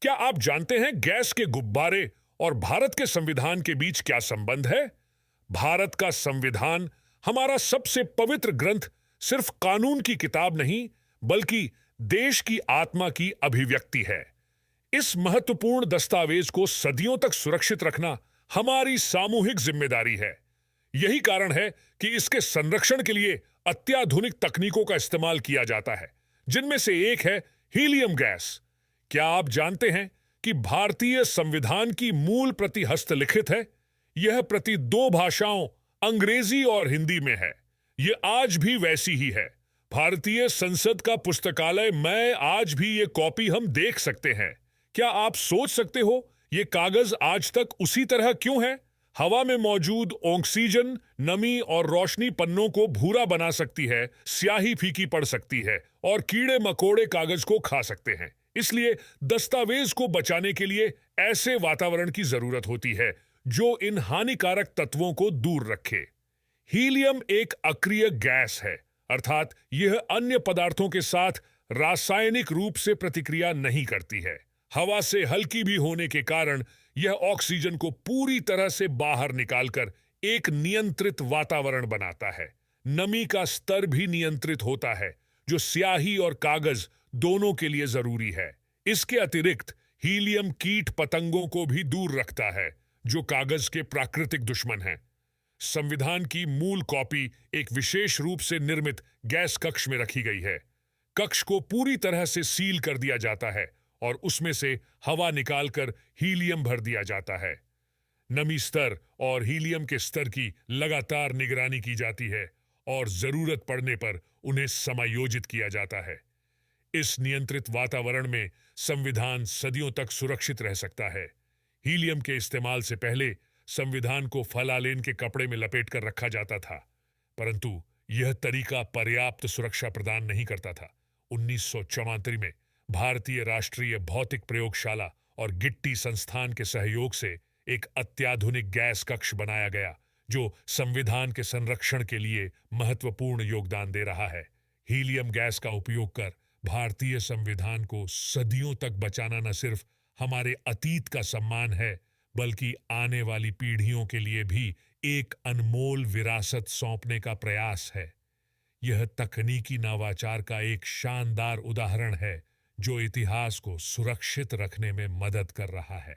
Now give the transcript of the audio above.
क्या आप जानते हैं गैस के गुब्बारे और भारत के संविधान के बीच क्या संबंध है? भारत का संविधान हमारा सबसे पवित्र ग्रंथ सिर्फ कानून की किताब नहीं, बल्कि देश की आत्मा की अभिव्यक्ति है। इस महत्वपूर्ण दस्तावेज को सदियों तक सुरक्षित रखना हमारी सामूहिक जिम्मेदारी है। यही कारण है कि इसके संरक्षण के लिए अत्याधुनिक तकनीकों का इस्तेमाल किया जाता है, जिनमें से एक है हीलियम गैस। क्या आप जानते हैं कि भारतीय संविधान की मूल प्रति हस्तलिखित है? यह प्रति 2 भाषाओं, अंग्रेजी और हिंदी में है। यह आज भी वैसी ही है। भारतीय संसद का पुस्तकालय में आज भी ये कॉपी हम देख सकते हैं। क्या आप सोच सकते हो ये कागज आज तक उसी तरह क्यों है? हवा में मौजूद ऑक्सीजन, नमी और रोशनी पन्नों को भूरा बना सकती है, स्याही फीकी पड़ सकती है और कीड़े मकोड़े कागज को खा सकते हैं। इसलिए दस्तावेज को बचाने के लिए ऐसे वातावरण की जरूरत होती है जो इन हानिकारक तत्वों को दूर रखे। हीलियम एक अक्रिय गैस है, अर्थात यह अन्य पदार्थों के साथ रासायनिक रूप से प्रतिक्रिया नहीं करती है। हवा से हल्की भी होने के कारण यह ऑक्सीजन को पूरी तरह से बाहर निकालकर एक नियंत्रित वातावरण बनाता है। नमी का स्तर भी नियंत्रित होता है, जो स्याही और कागज दोनों के लिए जरूरी है। इसके अतिरिक्त हीलियम कीट पतंगों को भी दूर रखता है, जो कागज के प्राकृतिक दुश्मन हैं। संविधान की मूल कॉपी एक विशेष रूप से निर्मित गैस कक्ष में रखी गई है। कक्ष को पूरी तरह से सील कर दिया जाता है और उसमें से हवा निकालकर हीलियम भर दिया जाता है। नमी स्तर और हीलियम के स्तर की लगातार निगरानी की जाती है और जरूरत पड़ने पर उन्हें समायोजित किया जाता है। इस नियंत्रित वातावरण में संविधान सदियों तक सुरक्षित रह सकता है। हीलियम के इस्तेमाल से पहले संविधान को फलालेन के कपड़े में लपेट कर रखा जाता था, परंतु यह तरीका पर्याप्त सुरक्षा प्रदान नहीं करता था। 1974 में भारतीय राष्ट्रीय भौतिक प्रयोगशाला और गिट्टी संस्थान के सहयोग से एक अत्याधुनिक गैस कक्ष बनाया गया, जो संविधान के संरक्षण के लिए महत्वपूर्ण योगदान दे रहा है। हीलियम गैस का उपयोग कर भारतीय संविधान को सदियों तक बचाना न सिर्फ हमारे अतीत का सम्मान है, बल्कि आने वाली पीढ़ियों के लिए भी एक अनमोल विरासत सौंपने का प्रयास है। यह तकनीकी नवाचार का एक शानदार उदाहरण है, जो इतिहास को सुरक्षित रखने में मदद कर रहा है।